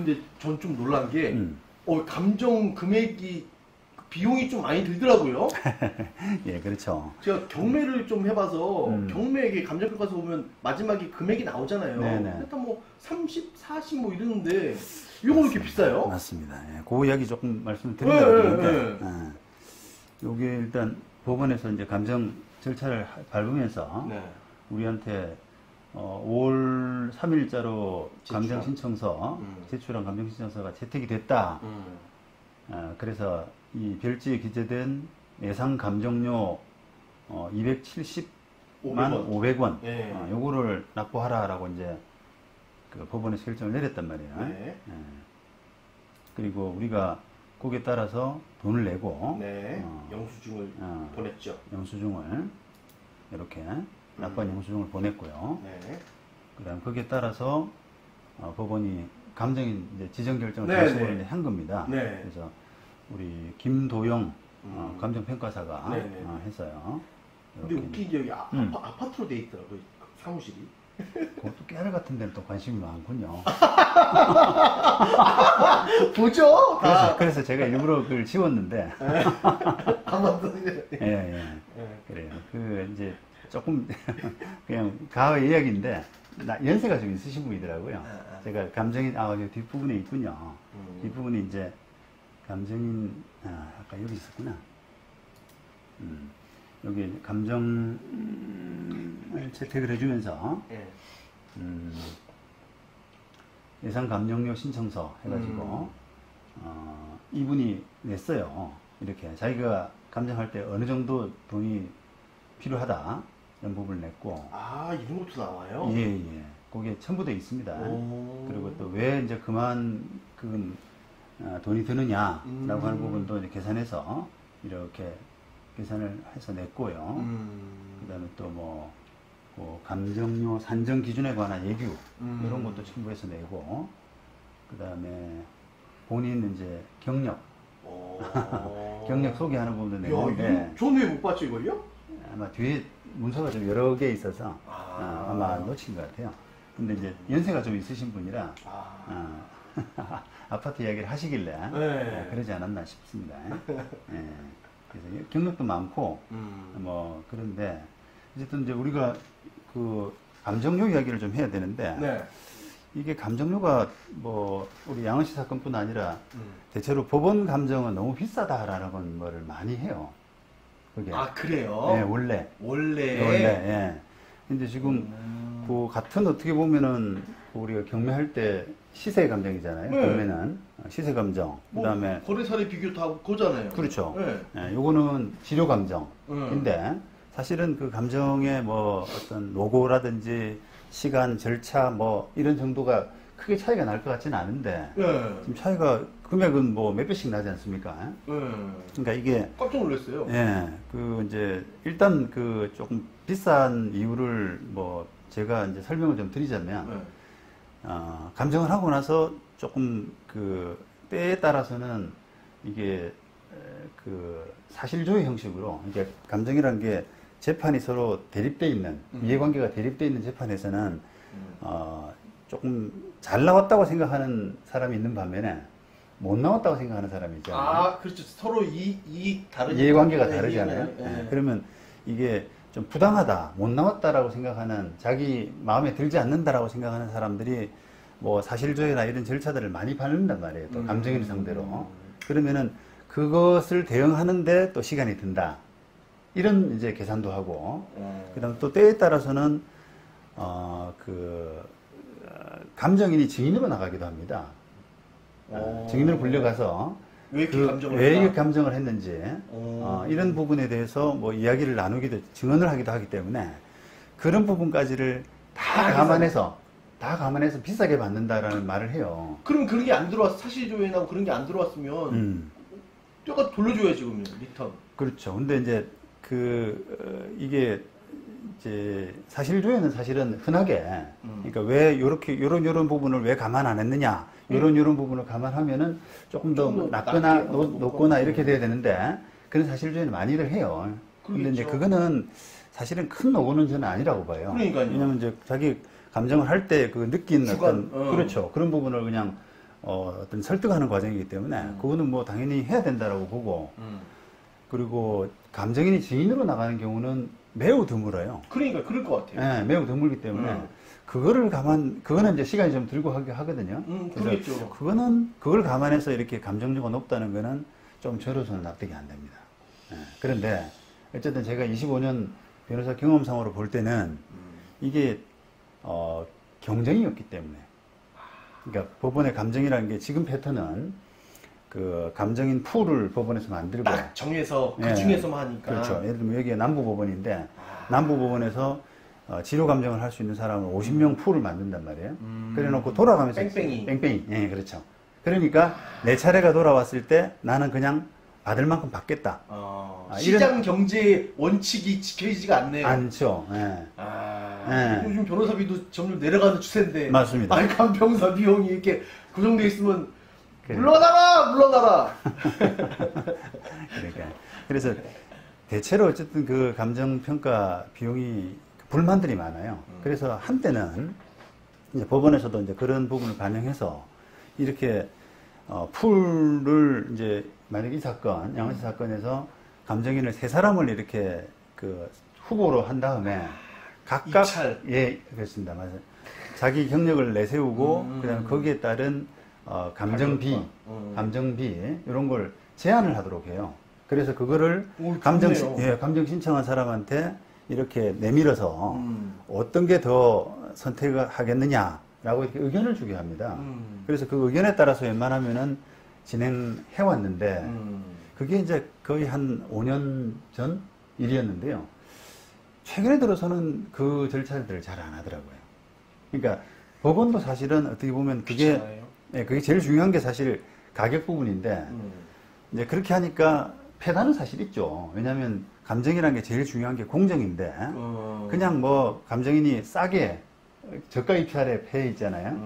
근데 전 좀 놀란 게, 감정 금액이, 비용이 좀 많이 들더라고요. 예, 그렇죠. 제가 경매를 좀 해봐서, 경매에 감정평가서 보면 마지막에 금액이 나오잖아요. 네네. 일단 뭐 30, 40 뭐 이러는데, 이거 이렇게 비싸요? 맞습니다. 예, 그 이야기 조금 말씀드리려고 했는데, 요게 일단 법원에서 이제 감정 절차를 밟으면서, 네. 우리한테 5월 3일자로 감정 신청서, 제출한 감정 신청서가 채택이 됐다. 그래서 이 별지에 기재된 예상 감정료 270만 500원, 네. 요거를 납부하라라고 이제 그 법원에서 결정을 내렸단 말이에요. 네. 그리고 우리가 거기에 따라서 돈을 내고, 네. 영수증을 보냈죠. 영수증을 이렇게 납부한 영수증을 보냈고요. 네. 그다음 거기에 따라서 법원이 감정인 이제 지정 결정을 네, 다시 네. 한 겁니다. 네. 그래서 우리 김도영 감정평가사가 네, 네. 했어요. 근데 이렇게. 웃긴 게 여기 아파트로 돼 있더라고요. 사무실이. 그것도 깨알 같은 데는 또 관심이 많군요. 보죠? 그래서 제가 일부러 그걸 지웠는데. 아무튼. 예. 그래요. 그 이제 조금 그냥 가의 이야기인데 연세가 좀 있으신 분이더라고요. 제가 감정인 여기 뒷부분에 있군요. 뒷부분이 이제 감정인 아까 여기 있었구나. 여기 감정을 채택을 해주면서 예상 감정료 신청서 해가지고 이분이 냈어요. 이렇게 자기가 감정할 때 어느 정도 돈이 필요하다 이런 부분을 냈고. 이런 것도 나와요? 예. 거기에 첨부되어 있습니다. 그리고 또 왜 이제 그만큼 돈이 드느냐라고 하는 부분도 이제 계산해서 이렇게 계산을 해서 냈고요. 그다음에 또 뭐 감정료 산정 기준에 관한 예규 이런 것도 첨부해서 내고, 그다음에 본인 이제 경력 소개하는 부분도 내는데. 저는 왜 못 봤죠 이걸요? 아마 뒤에 문서가 좀 여러 개 있어서 아마 놓친 것 같아요. 근데 이제 연세가 좀 있으신 분이라 아파트 이야기를 하시길래 그러지 않았나 싶습니다. 그래서 경력도 많고 뭐 그런데 어쨌든 이제 우리가 그 감정료 이야기를 좀 해야 되는데 이게 감정료가 뭐 우리 양은 씨 사건뿐 아니라 대체로 법원 감정은 너무 비싸다라는 말을 많이 해요. 그게. 그래요? 네, 원래. 예. 근데 지금 그 같은 어떻게 보면은 우리가 경매할 때 시세 감정이잖아요. 경매는 시세 감정. 그다음에 거래사례 비교 다 그거잖아요. 그렇죠. 요거는 치료 감정인데 사실은 그 감정의 뭐 어떤 노고라든지 시간, 절차 뭐 이런 정도가 크게 차이가 날 것 같지는 않은데 지금 차이가 금액은 뭐 몇 배씩 나지 않습니까? 그러니까 이게 깜짝 놀랐어요. 그 이제 일단 그 조금 비싼 이유를 뭐 제가 이제 설명을 좀 드리자면 감정을 하고 나서 조금 그 때에 따라서는 이게 그 사실조회 형식으로 이게 감정이라는 게 재판이 서로 대립돼 있는 이해관계가 대립돼 있는 재판에서는 조금 잘 나왔다고 생각하는 사람이 있는 반면에 못 나왔다고 생각하는 사람이 있잖아요. 그렇죠. 서로 다르죠. 이해관계가 다르잖아요. 그러면 이게 좀 부당하다, 못 나왔다라고 생각하는, 자기 마음에 들지 않는다라고 생각하는 사람들이 뭐 사실조회나 이런 절차들을 많이 밟는단 말이에요. 또 감정인 상대로. 그러면은 그것을 대응하는데 또 시간이 든다. 이런 이제 계산도 하고, 그다음 또 때에 따라서는 감정인이 증인으로 나가기도 합니다. 증인으로 불려가서 왜 이렇게 감정을 했는지 이런 부분에 대해서 뭐 이야기를 나누기도, 증언을 하기도 하기 때문에 그런 부분까지를 다 감안해서 비싸게 받는다라는 말을 해요. 그럼 그런 게 안 들어왔어, 사실조회나 그런 게 안 들어왔으면 뼈가 돌려줘야지 그러면 리턴. 그렇죠. 근데 이제 이게 이제 사실조회는 사실은 흔하게 그러니까 왜 요런 부분을 왜 감안 안 했느냐, 요런 부분을 감안하면은 조금 더 낮거나 높거나 이렇게 돼야 되는데 그런 사실조회는 많이들 해요. 근데 이제 그거는 사실은 큰 노고는 저는 아니라고 봐요. 그러니까요. 왜냐면 이제 자기 감정을 할 때 그 느낀 어떤 그렇죠. 그런 부분을 그냥 어떤 설득하는 과정이기 때문에 그거는 뭐 당연히 해야 된다라고 보고 그리고 감정인이 증인으로 나가는 경우는 매우 드물어요. 그러니까 그럴 것 같아요. 네, 매우 드물기 때문에 그거는 이제 시간이 좀 들고 하거든요. 그렇겠죠. 그걸 감안해서 이렇게 감정료가 높다는 거는 좀 저로서는 납득이 안 됩니다. 네, 그런데 어쨌든 제가 25년 변호사 경험상으로 볼 때는 이게 경쟁이었기 때문에 그러니까 법원의 감정이라는 게 지금 패턴은 그 감정인 풀을 법원에서 만들고 딱 정해서 그 예, 중에서만 하니까. 그렇죠. 예를 들면 여기가 남부법원인데 남부법원에서 지로 감정을 할 수 있는 사람을 50명 풀을 만든단 말이에요. 그래놓고 돌아가면서 뺑뺑이. 예, 그렇죠. 그러니까 내 차례가 돌아왔을 때 나는 그냥 받을 만큼 받겠다. 시장 경제 원칙이 지켜지지가 않네요. 않죠. 예. 예. 요즘 변호사비도 점점 내려가는 추세인데. 맞습니다. 아니, 간병사 비용이 이렇게 고정돼 있으면 그래. 물러나라! 그러니까. 그래서 대체로 어쨌든 그 감정평가 비용이 불만들이 많아요. 그래서 한때는 이제 법원에서도 이제 그런 부분을 반영해서 이렇게 풀을 이제 만약 이 사건, 양아치 사건에서 감정인을 세 사람을 이렇게 그 후보로 한 다음에 각각 입찰. 예, 그렇습니다. 맞아요. 자기 경력을 내세우고 그다음에 거기에 따른 감정비 이런 걸 제안을 하도록 해요. 그래서 그거를 감정 신청한 사람한테 이렇게 내밀어서 어떤 게 더 선택하겠느냐라고 이렇게 의견을 주게 합니다. 그래서 그 의견에 따라서 웬만하면은 진행해 왔는데 그게 이제 거의 한 5년 전 일이었는데요. 최근에 들어서는 그 절차들을 잘 안 하더라고요. 그러니까 법원도 사실은 어떻게 보면 그게 제일 중요한 게 사실 가격 부분인데 이제 그렇게 하니까 패단은 사실 있죠. 왜냐하면 감정이라는 게 제일 중요한 게 공정인데 그냥 뭐 감정인이 싸게 저가 입찰에 패 있잖아요.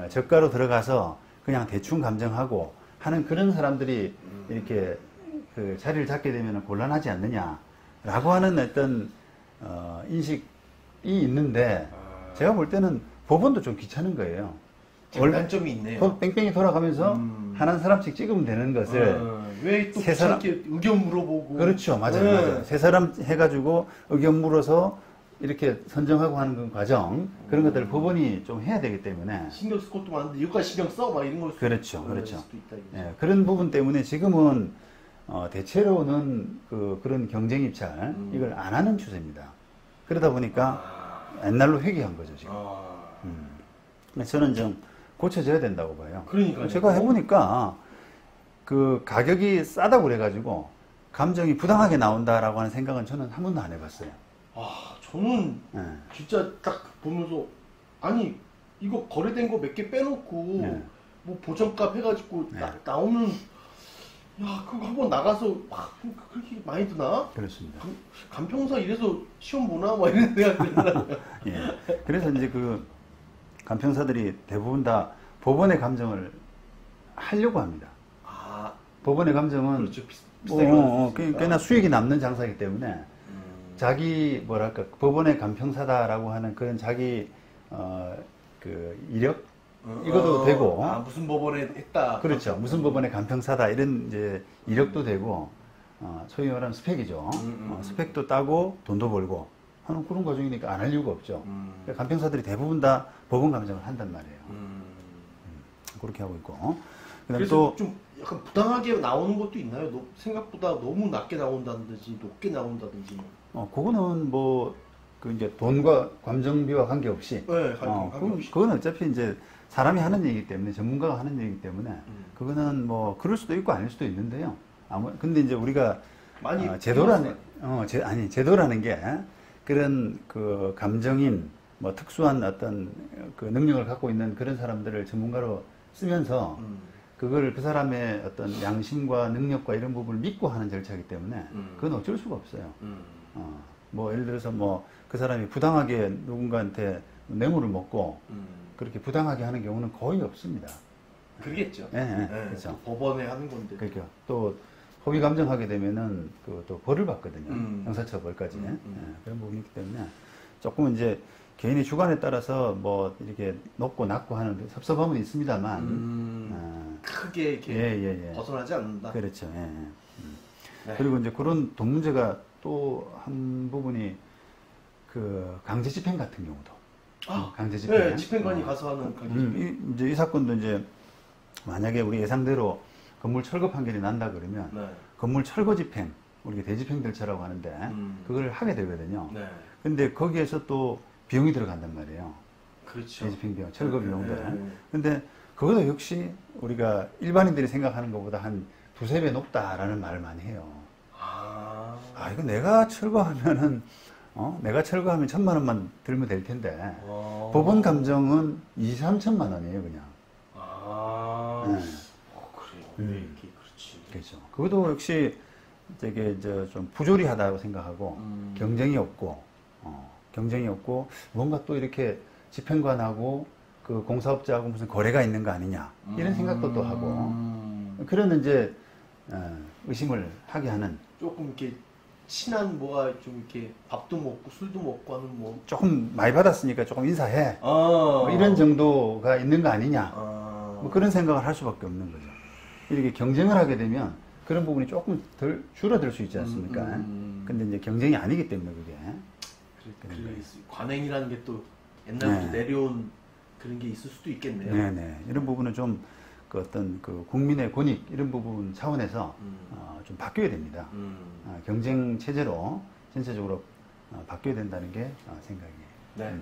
저가로 들어가서 그냥 대충 감정하고 하는 그런 사람들이 이렇게 그 자리를 잡게 되면 곤란하지 않느냐라고 하는 어떤 인식이 있는데 제가 볼 때는 법원도 좀 귀찮은 거예요. 장단점이 있네요. 뺑뺑이 돌아가면서 한 사람씩 찍으면 되는 것을 왜 또 귀찮게 의견 물어보고. 그렇죠. 맞아요. 세 사람 해가지고 의견 물어서 이렇게 선정하고 하는 그 과정 그런 것들을 법원이 좀 해야 되기 때문에 신경 쓸 것도 많은데 이것까지 신경 써? 막 이런 걸 그렇죠. 수도 있다, 예, 그런 부분 때문에 지금은 대체로는 그런 경쟁 입찰 이걸 안 하는 추세입니다. 그러다 보니까 옛날로 회귀한 거죠 지금. 저는 좀 고쳐져야 된다고 봐요. 그러니까요. 제가 해보니까 그 가격이 싸다고 그래가지고 감정이 부당하게 나온다라고 하는 생각은 저는 한 번도 안 해봤어요. 저는 진짜 딱 보면서 아니 이거 거래된 거 몇 개 빼놓고 뭐 보정값 해가지고 나오면 야 그거 한번 나가서 막 그렇게 많이 드나? 그렇습니다. 간평사 이래서 시험 보나? 막 이런 생각 들더라고요. 예. 그래서 이제 그 간평사들이 대부분 다 법원의 감정을 하려고 합니다. 법원의 감정은 그렇죠. 비슷하게 꽤나 수익이 남는 장사이기 때문에 자기 뭐랄까 법원의 간평사다라고 하는 그런 자기 그 이력 이것도 되고 무슨 법원에 했다. 그렇죠. 무슨 법원의 간평사다 이런 이제 이력도 되고 소위 말하는 스펙이죠. 스펙도 따고 돈도 벌고 하는 그런 과정이니까 안 할 이유가 없죠. 그러니까 간평사들이 대부분 다 법원 감정을 한단 말이에요. 그렇게 하고 있고. 그래서 또 좀 약간 부당하게 나오는 것도 있나요? 생각보다 너무 낮게 나온다든지 높게 나온다든지. 그거는 뭐 그 이제 돈과 감정비와 관계없이. 네, 관계없이. 그건 어차피 이제 사람이 하는 얘기이기 때문에 전문가가 하는 얘기이기 때문에 그거는 뭐 그럴 수도 있고 아닐 수도 있는데요. 근데 이제 우리가 많이 제도라는 게 그런 그 감정인 뭐 특수한 어떤 그 능력을 갖고 있는 그런 사람들을 전문가로 쓰면서 그걸 그 사람의 어떤 양심과 능력과 이런 부분을 믿고 하는 절차이기 때문에 그건 어쩔 수가 없어요. 뭐 예를 들어서 뭐 그 사람이 부당하게 누군가한테 뇌물을 먹고 그렇게 부당하게 하는 경우는 거의 없습니다. 그러겠죠. 그렇죠. 법원에 하는 건데. 그러니까 또 허위 감정하게 되면은 또 벌을 받거든요. 형사처벌까지. 그런 부분이 있기 때문에 조금 이제 개인의 주관에 따라서 뭐 이렇게 높고 낮고 하는 섭섭함은 있습니다만 크게 이렇게 벗어나지 않는다. 그렇죠. 예. 네. 그리고 이제 그런 돈 문제가 또 한 부분이 그 강제 집행 같은 경우도 강제 집행. 네, 집행관이 가서 하는 강제 집행. 이제 이 사건도 이제 만약에 우리 예상대로 건물 철거 판결이 난다 그러면 네. 건물 철거 집행, 우리가 대집행들처라고 하는데 그걸 하게 되거든요. 네. 근데 거기에서 또 비용이 들어간단 말이에요. 그렇죠. 대집행 비용, 철거 비용들. 네. 근데 그것도 역시 우리가 일반인들이 생각하는 것보다 한 두세 배 높다라는 말을 많이 해요. 이거 내가 철거하면은 내가 철거하면 1,000만 원만 들면 될 텐데 법원 감정은 2, 3천만 원이에요, 그냥. 그래요. 이렇게 그렇지. 그렇죠. 그것도 역시 되게 좀 부조리하다고 생각하고 경쟁이 없고 뭔가 또 이렇게 집행관하고 그 공사업자하고 무슨 거래가 있는 거 아니냐 이런 생각도 또 하고 그런 이제 의심을 하게 하는 조금 이렇게 친한 뭐가 좀 이렇게 밥도 먹고 술도 먹고 하는 뭐 조금 많이 받았으니까 조금 인사해 뭐 이런 정도가 있는 거 아니냐 뭐 그런 생각을 할 수밖에 없는 거죠. 이렇게 경쟁을 하게 되면 그런 부분이 조금 덜 줄어들 수 있지 않습니까? 근데 이제 경쟁이 아니기 때문에 그게 관행이라는 게 또 옛날부터 내려온 그런 게 있을 수도 있겠네요. 네네. 이런 부분은 좀 그 어떤 그 국민의 권익 이런 부분 차원에서 좀 바뀌어야 됩니다. 경쟁 체제로 전체적으로 바뀌어야 된다는 게 생각이에요. 네.